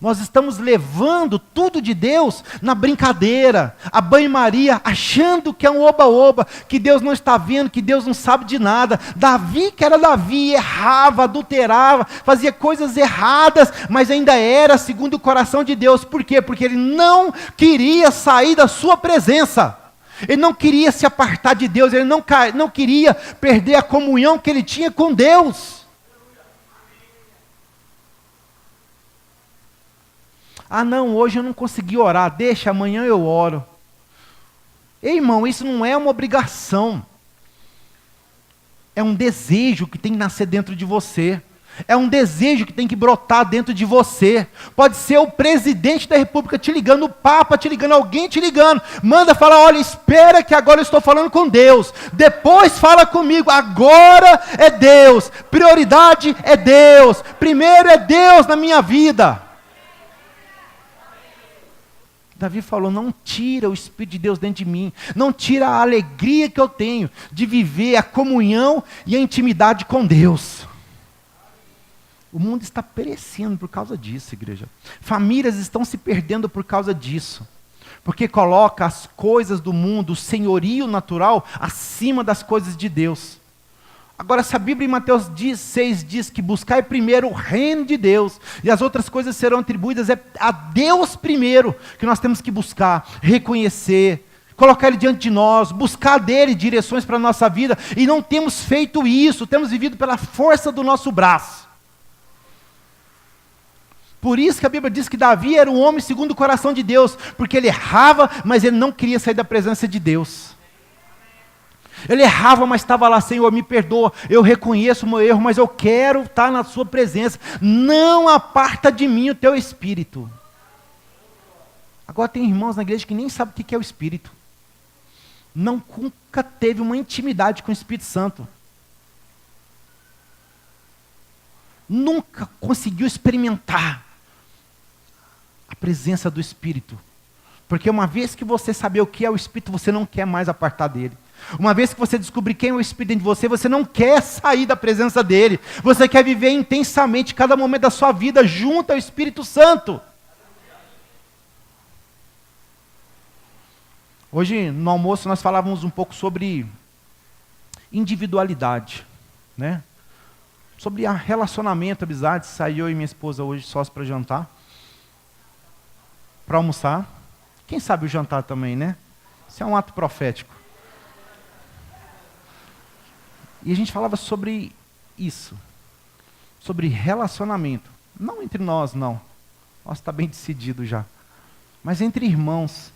Nós estamos levando tudo de Deus na brincadeira, a banho-maria, achando que é um oba-oba, que Deus não está vendo, que Deus não sabe de nada. Davi, que era Davi, errava, adulterava, fazia coisas erradas, mas ainda era segundo o coração de Deus. Por quê? Porque ele não queria sair da sua presença. Ele não queria se apartar de Deus, ele não queria perder a comunhão que ele tinha com Deus. Ah não, hoje eu não consegui orar, deixa, amanhã eu oro. Ei, irmão, isso não é uma obrigação. É um desejo que tem que nascer dentro de você. É um desejo que tem que brotar dentro de você. Pode ser o presidente da república te ligando, o papa te ligando, alguém te ligando. Manda falar, olha, espera que agora eu estou falando com Deus. Depois fala comigo, agora é Deus. Prioridade é Deus. Primeiro é Deus na minha vida. Davi falou, não tira o Espírito de Deus dentro de mim. Não tira a alegria que eu tenho de viver a comunhão e a intimidade com Deus. O mundo está perecendo por causa disso, igreja. Famílias estão se perdendo por causa disso. Porque coloca as coisas do mundo, o senhorio natural, acima das coisas de Deus. Agora, se a Bíblia em Mateus 6 diz que buscai primeiro o reino de Deus, e as outras coisas serão atribuídas, é a Deus primeiro que nós temos que buscar, reconhecer, colocar Ele diante de nós, buscar dEle direções para a nossa vida, e não temos feito isso, temos vivido pela força do nosso braço. Por isso que a Bíblia diz que Davi era um homem segundo o coração de Deus, porque ele errava, mas ele não queria sair da presença de Deus. Ele errava, mas estava lá, Senhor, me perdoa, eu reconheço o meu erro, mas eu quero estar na sua presença. Não aparta de mim o teu Espírito. Agora tem irmãos na igreja que nem sabem o que é o Espírito. Nunca teve uma intimidade com o Espírito Santo. Nunca conseguiu experimentar a presença do Espírito. Porque uma vez que você saber o que é o Espírito, você não quer mais apartar dele. Uma vez que você descobrir quem é o Espírito dentro de você, você não quer sair da presença dele. Você quer viver intensamente cada momento da sua vida junto ao Espírito Santo. Hoje, no almoço, nós falávamos um pouco sobre individualidade, né? Sobre relacionamento, amizade. Saiu eu e minha esposa hoje sós para jantar, para almoçar. Quem sabe o jantar também, né? Isso é um ato profético. E a gente falava sobre isso, sobre relacionamento. Não entre nós, não. Nós está bem decidido já. Mas entre irmãos.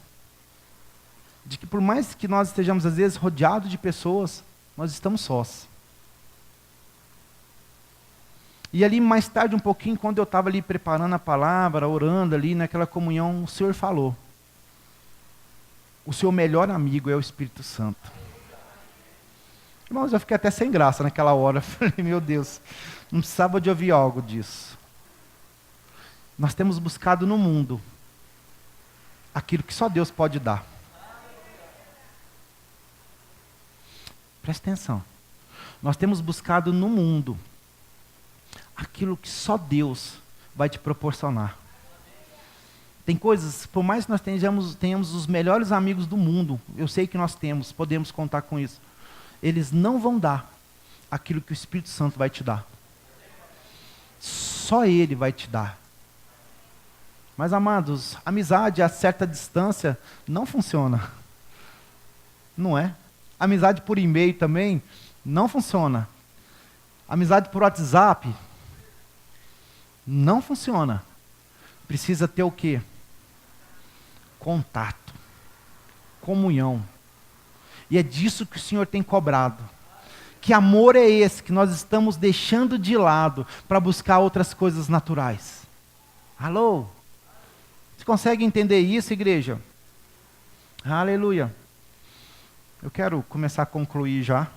De que por mais que nós estejamos às vezes rodeados de pessoas, nós estamos sós. E ali mais tarde um pouquinho, quando eu estava ali preparando a palavra, orando ali naquela comunhão, o Senhor falou: o seu melhor amigo é o Espírito Santo. Irmãos, eu fiquei até sem graça naquela hora. Falei, meu Deus, não precisava de ouvir algo disso. Nós temos buscado no mundo aquilo que só Deus pode dar. Presta atenção. Nós temos buscado no mundo aquilo que só Deus vai te proporcionar. Tem coisas, por mais que nós tenhamos os melhores amigos do mundo, eu sei que nós temos, podemos contar com isso, eles não vão dar aquilo que o Espírito Santo vai te dar. Só Ele vai te dar. Mas, amados, amizade a certa distância não funciona. Não é? Amizade por e-mail também não funciona. Amizade por WhatsApp não funciona. Precisa ter o quê? Contato, comunhão. E é disso que o Senhor tem cobrado. Que amor é esse que nós estamos deixando de lado para buscar outras coisas naturais? Alô? Você consegue entender isso, igreja? Aleluia. Eu quero começar a concluir já.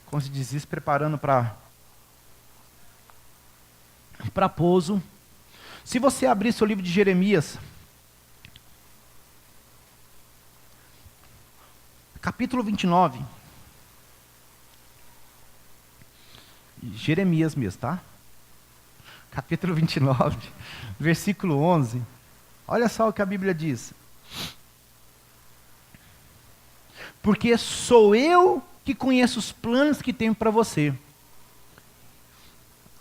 Como se diz isso, preparando para pouso. Se você abrir seu livro de Jeremias, capítulo 29. Jeremias mesmo, tá? Capítulo 29, versículo 11. Olha só o que a Bíblia diz. Porque sou eu que conheço os planos que tenho para você.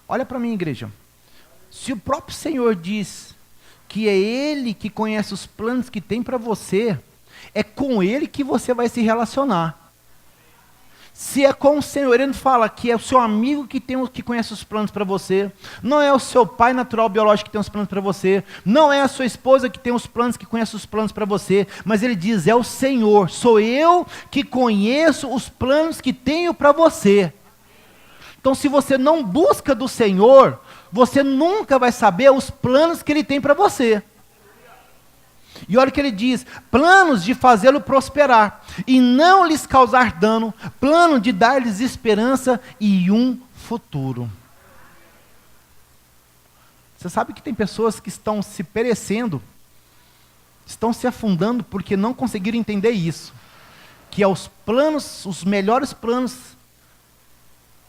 Olha para mim, igreja. Se o próprio Senhor diz que é Ele que conhece os planos que tem para você, é com Ele que você vai se relacionar. Se é com o Senhor, Ele fala que é o seu amigo que conhece os planos para você, não é o seu pai natural biológico que tem os planos para você, não é a sua esposa que tem os planos, que conhece os planos para você, mas Ele diz, é o Senhor, sou eu que conheço os planos que tenho para você. Então, se você não busca do Senhor, você nunca vai saber os planos que Ele tem para você. E olha o que ele diz: planos de fazê-lo prosperar, e não lhes causar dano, plano de dar-lhes esperança e um futuro. Você sabe que tem pessoas que estão se perecendo, estão se afundando porque não conseguiram entender isso. Que é os planos, os melhores planos,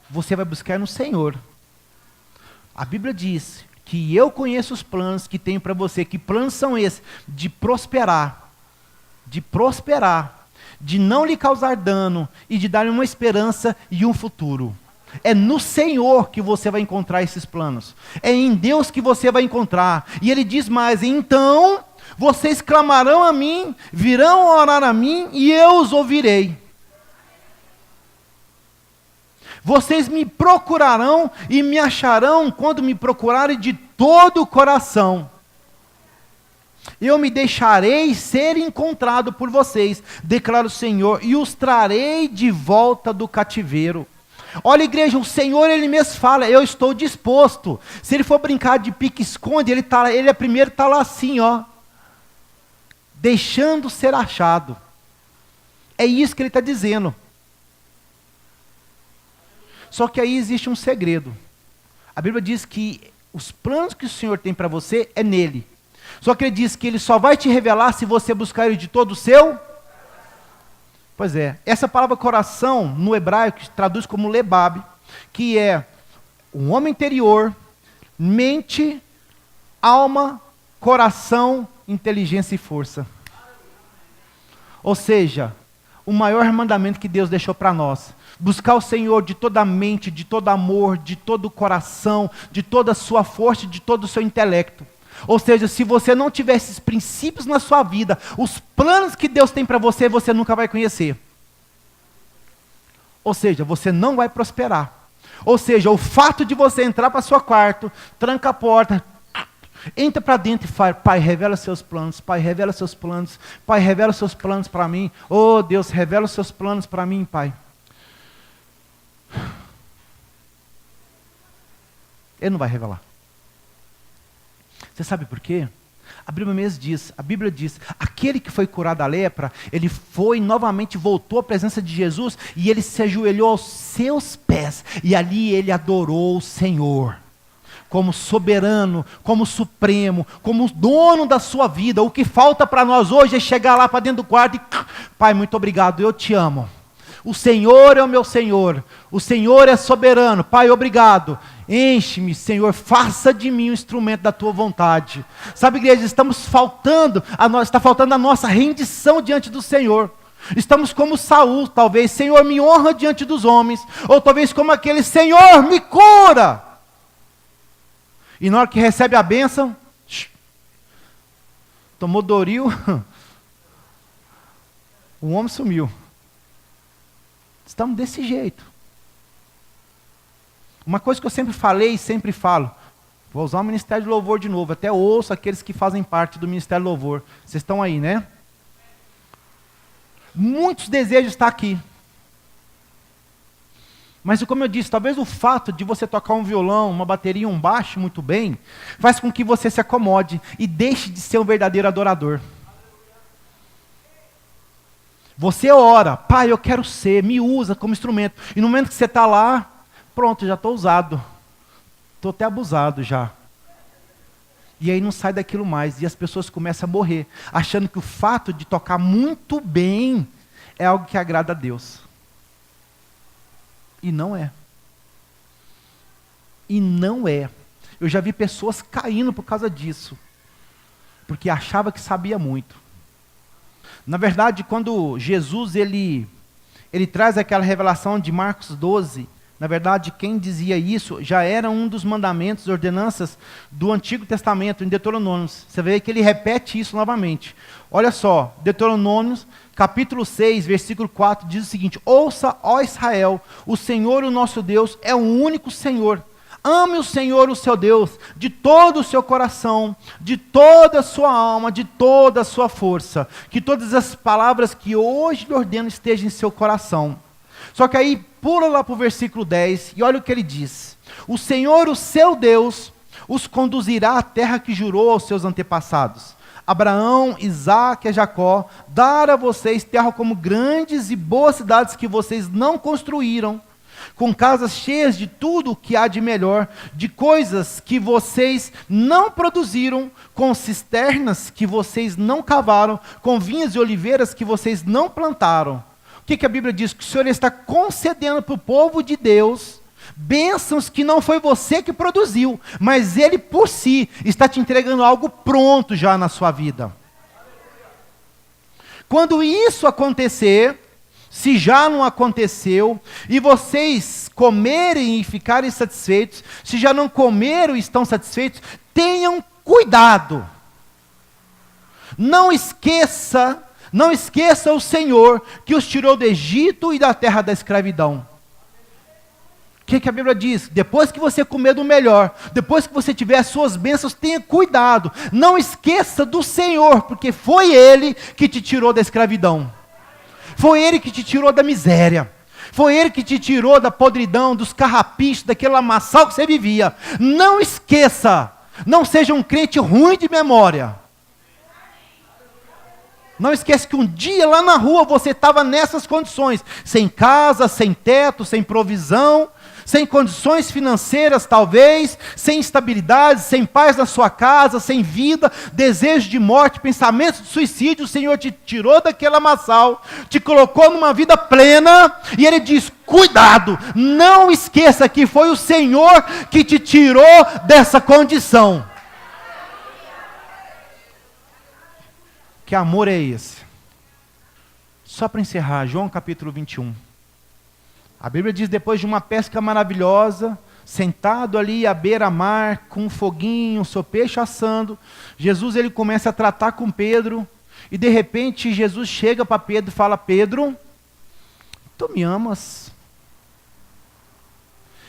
você vai buscar no Senhor. A Bíblia diz que eu conheço os planos que tenho para você. Que planos são esses? De prosperar, de não lhe causar dano e de dar-lhe uma esperança e um futuro. É no Senhor que você vai encontrar esses planos. É em Deus que você vai encontrar. E Ele diz mais: então vocês clamarão a mim, virão orar a mim e eu os ouvirei. Vocês me procurarão e me acharão quando me procurarem de todo o coração. Eu me deixarei ser encontrado por vocês, declara o Senhor, e os trarei de volta do cativeiro. Olha, igreja, o Senhor, Ele mesmo fala: eu estou disposto. Se Ele for brincar de pique-esconde, Ele é primeiro, está lá assim, ó, deixando ser achado. É isso que Ele está dizendo. Só que aí existe um segredo. A Bíblia diz que os planos que o Senhor tem para você é nele. Só que Ele diz que Ele só vai te revelar se você buscar Ele de todo o seu. Pois é, essa palavra coração, no hebraico, traduz como lebab, que é um homem interior, mente, alma, coração, inteligência e força. Ou seja, o maior mandamento que Deus deixou para nós: buscar o Senhor de toda a mente, de todo amor, de todo o coração, de toda a sua força, de todo o seu intelecto. Ou seja, se você não tiver esses princípios na sua vida, os planos que Deus tem para você, você nunca vai conhecer. Ou seja, você não vai prosperar. Ou seja, o fato de você entrar para o seu quarto, tranca a porta, entra para dentro e fala: Pai, revela seus planos, Pai, revela seus planos, Pai, revela seus planos para mim. Oh Deus, revela os seus planos para mim, Pai. Ele não vai revelar. Você sabe por quê? A Bíblia diz, aquele que foi curado da lepra, ele foi novamente, voltou à presença de Jesus, e ele se ajoelhou aos seus pés, e ali ele adorou o Senhor, como soberano, como supremo, como dono da sua vida. O que falta para nós hoje é chegar lá para dentro do quarto e: Pai, muito obrigado, eu te amo. O Senhor é o meu Senhor, o Senhor é soberano. Pai, obrigado. Enche-me, Senhor, faça de mim um instrumento da tua vontade. Sabe, igreja, está faltando a nossa rendição diante do Senhor. Estamos como Saul, talvez: Senhor, me honra diante dos homens. Ou talvez como aquele: Senhor, me cura. E na hora que recebe a bênção, tomou Doril, o homem sumiu. Estamos desse jeito. Uma coisa que eu sempre falei e sempre falo, vou usar o Ministério de Louvor de novo, até ouço aqueles que fazem parte do Ministério de Louvor. Vocês estão aí, né? Muitos desejos estão aqui. Mas como eu disse, talvez o fato de você tocar um violão, uma bateria, um baixo muito bem, faz com que você se acomode e deixe de ser um verdadeiro adorador. Você ora: Pai, eu quero ser, me usa como instrumento. E no momento que você está lá, pronto, já estou usado. Estou até abusado já. E aí não sai daquilo mais. E as pessoas começam a morrer, achando que o fato de tocar muito bem é algo que agrada a Deus. E não é. E não é. Eu já vi pessoas caindo por causa disso. Porque achava que sabia muito. Na verdade, quando Jesus ele traz aquela revelação de Marcos 12, na verdade, quem dizia isso já era um dos mandamentos, ordenanças do Antigo Testamento, em Deuteronômio. Você vê que ele repete isso novamente. Olha só, Deuteronômio, capítulo 6, versículo 4, diz o seguinte: Ouça, ó Israel, o Senhor, o nosso Deus, é o único Senhor. Ame o Senhor, o seu Deus, de todo o seu coração, de toda a sua alma, de toda a sua força. Que todas as palavras que hoje lhe ordeno estejam em seu coração. Só que aí, pula lá para o versículo 10 e olha o que ele diz. O Senhor, o seu Deus, os conduzirá à terra que jurou aos seus antepassados, Abraão, Isaque e Jacó, dar a vocês terra como grandes e boas cidades que vocês não construíram, com casas cheias de tudo o que há de melhor, de coisas que vocês não produziram, com cisternas que vocês não cavaram, com vinhas e oliveiras que vocês não plantaram. O que a Bíblia diz? Que o Senhor está concedendo para o povo de Deus bênçãos que não foi você que produziu, mas Ele por si está te entregando algo pronto já na sua vida. Quando isso acontecer, se já não aconteceu, e vocês comerem e ficarem satisfeitos, se já não comeram e estão satisfeitos, tenham cuidado. Não esqueça o Senhor que os tirou do Egito e da terra da escravidão. O que a Bíblia diz? Depois que você comer do melhor, depois que você tiver as suas bênçãos, tenha cuidado. Não esqueça do Senhor, porque foi Ele que te tirou da escravidão. Foi Ele que te tirou da miséria. Foi Ele que te tirou da podridão, dos carrapichos, daquele lamaçal que você vivia. Não esqueça. Não seja um crente ruim de memória. Não esqueça que um dia lá na rua você estava nessas condições. Sem casa, sem teto, sem provisão, sem condições financeiras talvez, sem estabilidade, sem paz na sua casa, sem vida, desejo de morte, pensamentos de suicídio. O Senhor te tirou daquele lamaçal, te colocou numa vida plena, e Ele diz, cuidado, não esqueça que foi o Senhor que te tirou dessa condição. Que amor é esse? Só para encerrar, João capítulo 21. A Bíblia diz, depois de uma pesca maravilhosa, sentado ali à beira-mar, com um foguinho, seu peixe assando, Jesus ele começa a tratar com Pedro, e de repente Jesus chega para Pedro e fala, Pedro, tu me amas?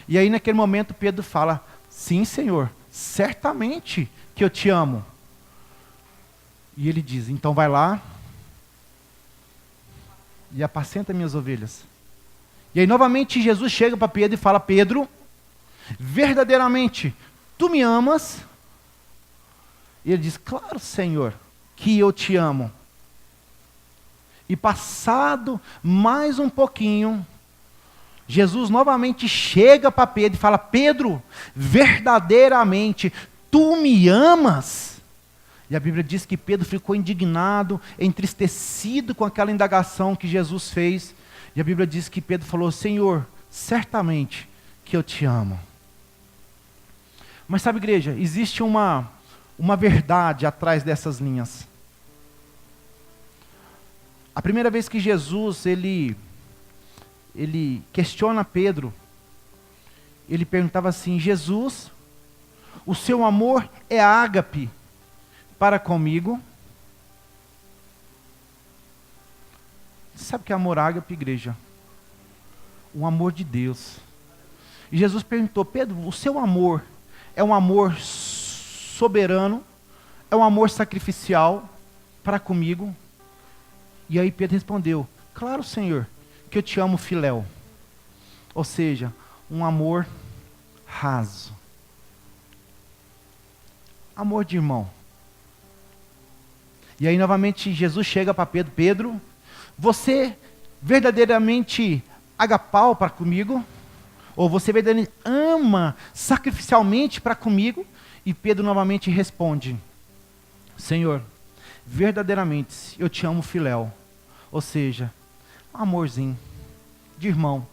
E aí naquele momento Pedro fala, sim Senhor, certamente que eu te amo. E ele diz, então vai lá e apacenta minhas ovelhas. E aí novamente Jesus chega para Pedro e fala, Pedro, verdadeiramente, tu me amas? E ele diz, claro Senhor, que eu te amo. E passado mais um pouquinho, Jesus novamente chega para Pedro e fala, Pedro, verdadeiramente, tu me amas? E a Bíblia diz que Pedro ficou indignado, entristecido com aquela indagação que Jesus fez. E a Bíblia diz que Pedro falou, Senhor, certamente que eu te amo. Mas sabe, igreja, existe uma verdade atrás dessas linhas. A primeira vez que Jesus, ele questiona Pedro, ele perguntava assim, Jesus, o seu amor é ágape para comigo? Sabe o que é amor ágape, igreja? O amor de Deus. E Jesus perguntou, Pedro, o seu amor é um amor soberano? É um amor sacrificial para comigo? E aí Pedro respondeu, claro Senhor, que eu te amo filéu. Ou seja, um amor raso. Amor de irmão. E aí novamente Jesus chega para Pedro, Pedro, você verdadeiramente agapau para comigo? Ou você verdadeiramente ama sacrificialmente para comigo? E Pedro novamente responde, Senhor, verdadeiramente eu te amo filéu. Ou seja, amorzinho de irmão.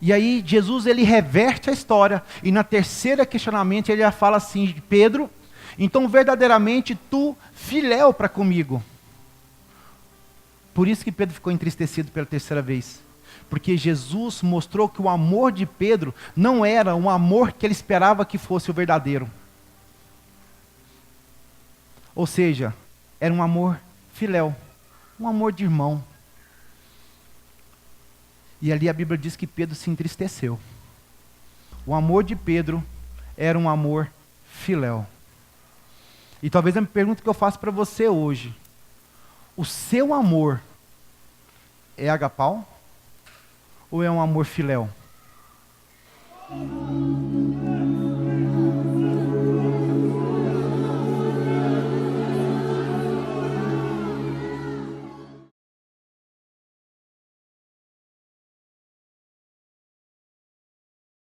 E aí Jesus ele reverte a história. E na terceira questionamento ele já fala assim, Pedro, então verdadeiramente tu filéu para comigo. Por isso que Pedro ficou entristecido pela terceira vez. Porque Jesus mostrou que o amor de Pedro não era um amor que ele esperava que fosse o verdadeiro. Ou seja, era um amor filéu, um amor de irmão. E ali a Bíblia diz que Pedro se entristeceu. O amor de Pedro era um amor filéu. E talvez a pergunta que eu faço para você hoje, o seu amor é agapau? ou é um amor filéu?